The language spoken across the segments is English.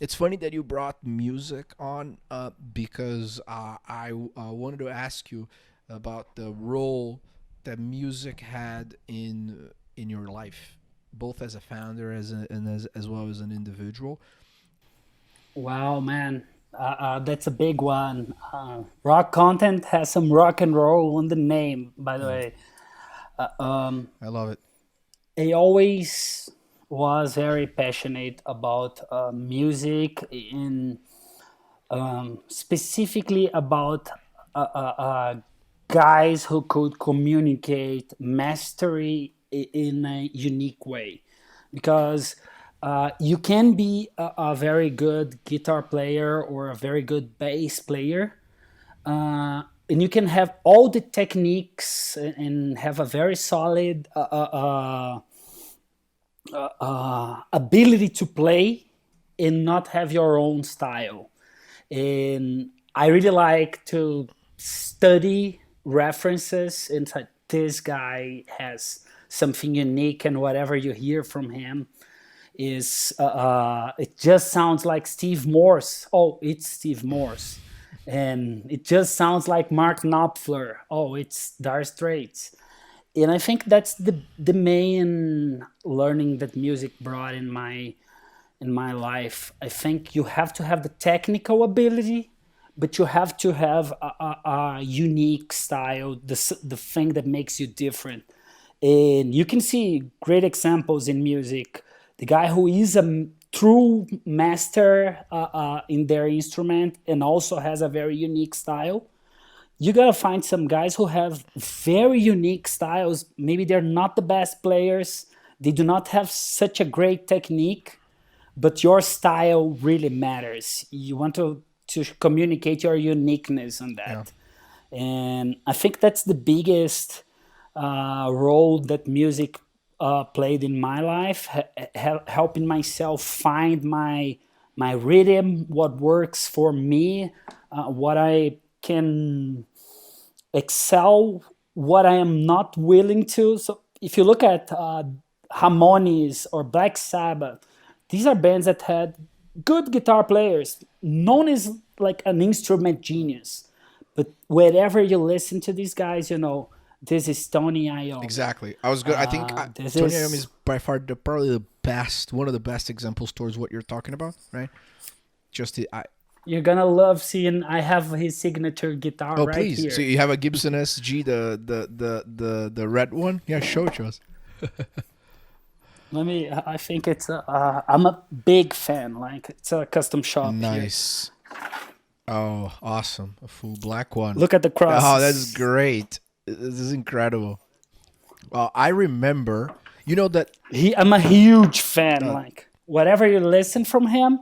It's funny that you brought music on because I wanted to ask you about the role that music had in your life, both as a founder and as well as an individual. Wow, man, that's a big one. Rock content has some rock and roll on the name, by the Mm, way. Um, I love it. I always was very passionate about music, in specifically about guys who could communicate mastery in a unique way, because you can be a very good guitar player or a very good bass player, and you can have all the techniques and have a very solid ability to play and not have your own style. And I really like to study references, and it's like, this guy has something unique, and whatever you hear from him is it just sounds like Steve Morse. Oh, it's Steve Morse. And it just sounds like Mark Knopfler. Oh, it's Dire Straits. And I think that's the main learning that music brought in my life. I think you have to have the technical ability, but you have to have a unique style, the thing that makes you different. And you can see great examples in music. The guy who is a true master in their instrument and also has a very unique style, you gotta find some guys who have very unique styles. Maybe they're not the best players, they do not have such a great technique, but your style really matters. You want to communicate your uniqueness on Yeah. that. And I think that's the biggest role that music played in my life, helping myself find my rhythm, what works for me, what I can excel, what I am not willing to. So if you look at Harmonies or Black Sabbath, these are bands that had good guitar players, known as like an instrument genius. But wherever you listen to these guys, this is Tony Iommi. Exactly. I was good. I think This Tony Iommi is is by far probably the best, one of the best examples towards what you're talking about, right? Just the I. You're gonna love seeing. I have his signature guitar Oh, right please. So here. you have a Gibson SG, the red one. Yeah, show it to us. Let me. I think it's. I'm a big fan. Like it's a custom shop here. Nice. Oh, awesome. A full black one. Look at the Oh, that's crosses. great. This is incredible. Well, I remember, you know that. I'm a huge fan. Uh, Like whatever you listen from him,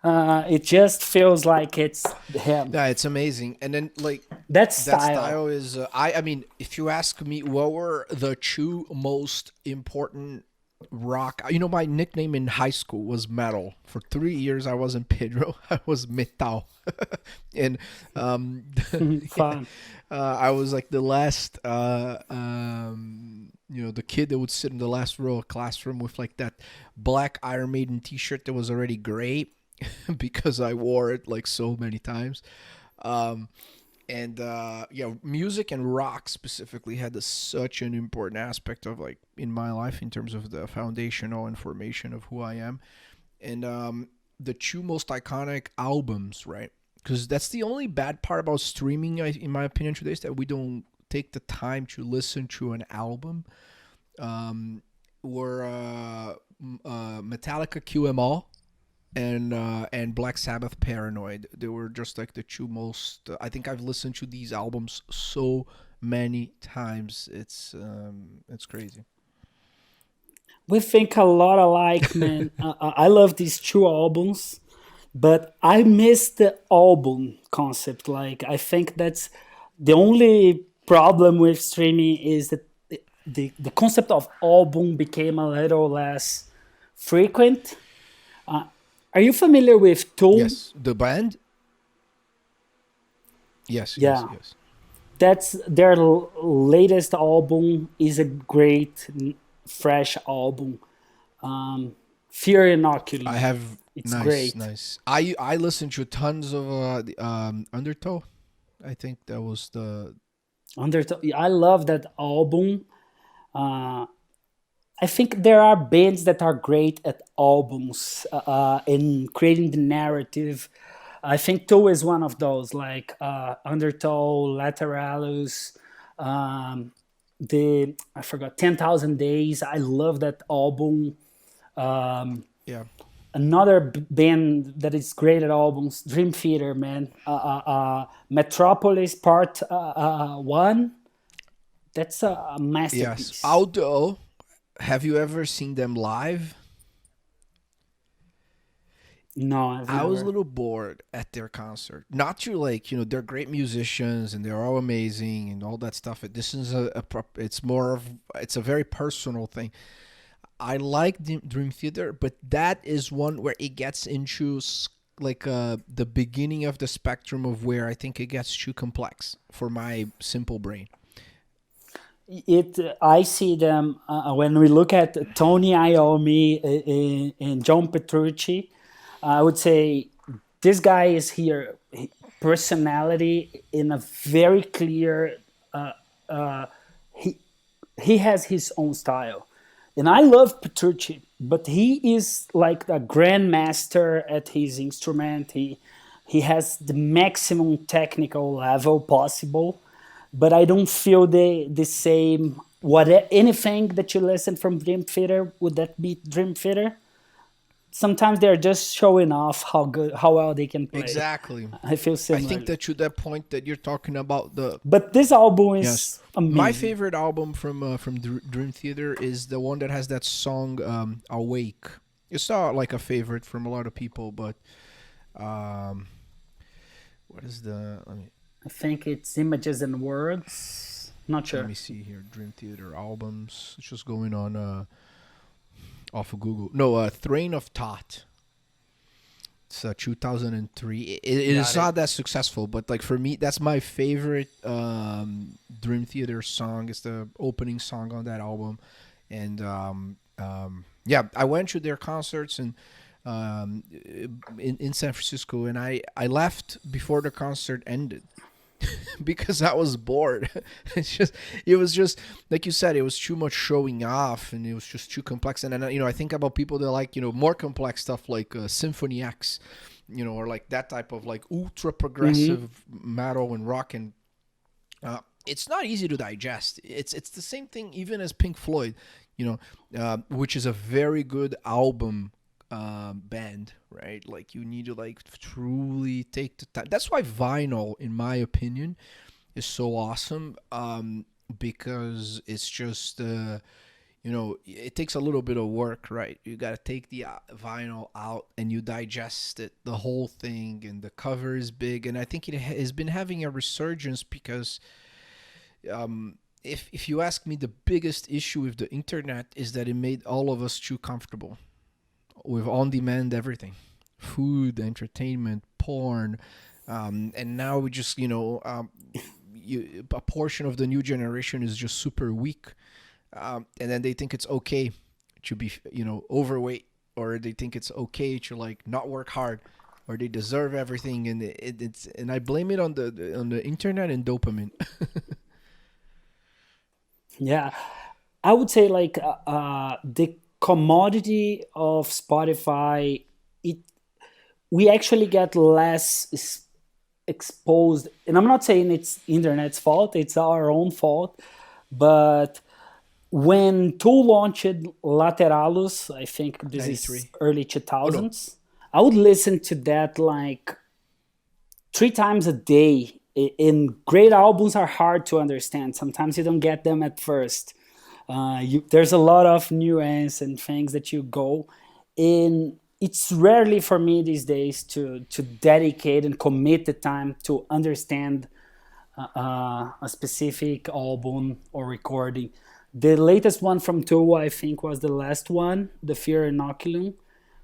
it just feels like it's him. yeah, it's amazing. And then like That that style. style is. I mean, if you ask me, what were the two most important rock? My nickname in high school was Metal. For 3 years, I wasn't Pedro. I was Metal, and um, yeah, Fun. I was like the last. The kid that would sit in the last row of classroom with like that black Iron Maiden T-shirt that was already gray because I wore it like so many times. Um, and yeah, music and rock specifically had such an important aspect of like in my life in terms of the foundational information of who I am. And the two most iconic albums, right? Because that's the only bad part about streaming, in my opinion, today is that we don't take the time to listen to an album. Um, were Metallica QMall and Black Sabbath Paranoid. They were just like the two most. I think I've listened to these albums so many times. It's crazy. We think a lot alike, man. I love these two albums, but I miss the album concept. Like, I think that's the only problem with streaming is that the concept of album became a little less frequent. Uh, are you familiar with Tool? Yes, the band. Yes, yes, Yeah, yes. that's their latest album. Is a great fresh album. Fear I Inoculum. have It's nice, great. nice. I listened to tons of Undertow. I think that was the I love that album. Uh, I think there are bands that are great at albums in creating the narrative. I think Toe is one of those, like Undertow, Lateralus, um, the I forgot 10,000 Days. I love that album. Um, yeah. Another band that is great at albums, Dream Theater, man. Metropolis Part One. That's a Yes. masterpiece. Although, have you ever seen them live? No, I've I was a never. little bored at their concert. Not to like, they're great musicians and they're all amazing and all that stuff. This is it's more of, it's a very personal thing. I like Dream Theater, but that is one where it gets into like the beginning of the spectrum of where I think it gets too complex for my simple brain. It. I see them when we look at Tony Iommi and John Petrucci. I would say this guy is here personality in a very clear. He he has his own style, and I love Petrucci, but he is like a grandmaster at his instrument. He has the maximum technical level possible, but I don't feel the same. What anything that you listen from Dream Theater, would that be Dream Theater? Sometimes they're just showing off how good, how well they can play. Exactly. I feel I think similarly, that to that point that you're talking about the but this album yes, is my amazing. favorite album from Dream Theater is the one that has that song Awake. It's not like a favorite from a lot of people, but um, what is the I think it's Images and Words. Not let sure. me see here. Dream Theater albums. It's just going on off of Google. No, Train of Thought. It's 2003. It is Got it. not that successful, but like for me, that's my favorite Dream Theater song. It's the opening song on that album, and yeah, I went to their concerts and in San Francisco, and I left before the concert ended because I was bored. It was just like you said, it was too much showing off, and it was just too complex. And then I think about people that like more complex stuff like Symphony X, or like that type of like ultra Hmm. progressive metal and rock, and it's not easy to digest. It's the same thing even as Pink Floyd, which is a very good album band, right? Like you need to like truly take the time. That's why vinyl, in my opinion, is so awesome. Because it's just it takes a little bit of work, right? You got to take the vinyl out and you digest it, the whole thing, and the cover is big. And I think it has been having a resurgence because if you ask me, the biggest issue with the internet is that it made all of us too comfortable with on-demand everything, food, entertainment, porn, and now we just a portion of the new generation is just super weak, and then they think it's okay to be overweight, or they think it's okay to like not work hard, or they deserve everything, and it's and I blame it on the internet and dopamine. Yeah, I would say like the commodity of Spotify. It We actually get less exposed, and I'm not saying it's internet's fault. It's our own fault, but when Tool launched Lateralus, I think this is 93. early Oh no. 2000s, I would listen to that like 3 times a day. And great albums are hard to understand. Sometimes you don't get them at first. There's a lot of nuance and things that you go in. It's rarely for me these days to dedicate and commit the time to understand a specific album or recording. The latest one from Tool, I think, was the last one, The Fear Inoculum.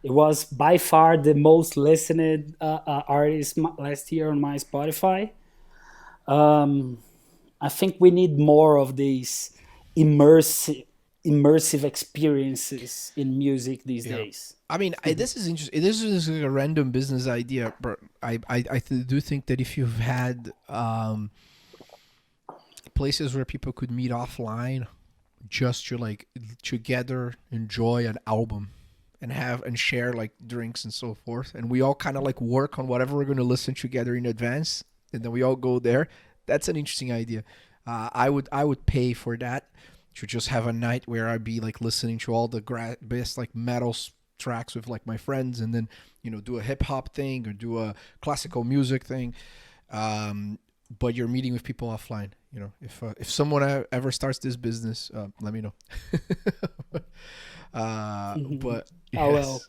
It was by far the most listened artist last year on my Spotify. Um, I think we need more of these immersive immersive experiences in music these Yeah. days. I mean, this is interesting. This is like a random business idea, but do think that if you've had places where people could meet offline, just to like together enjoy an album and have and share like drinks and so forth, and we all kind of like work on whatever we're going to listen together in advance, and then we all go there. That's an interesting idea. I would pay for that, to just have a night where I'd be like listening to all the best like tracks with like my friends, and then do a hip hop thing or do a classical music thing. Um, but you're meeting with people offline. If someone ever starts this business, let me know. But Mhm. yes, Oh well.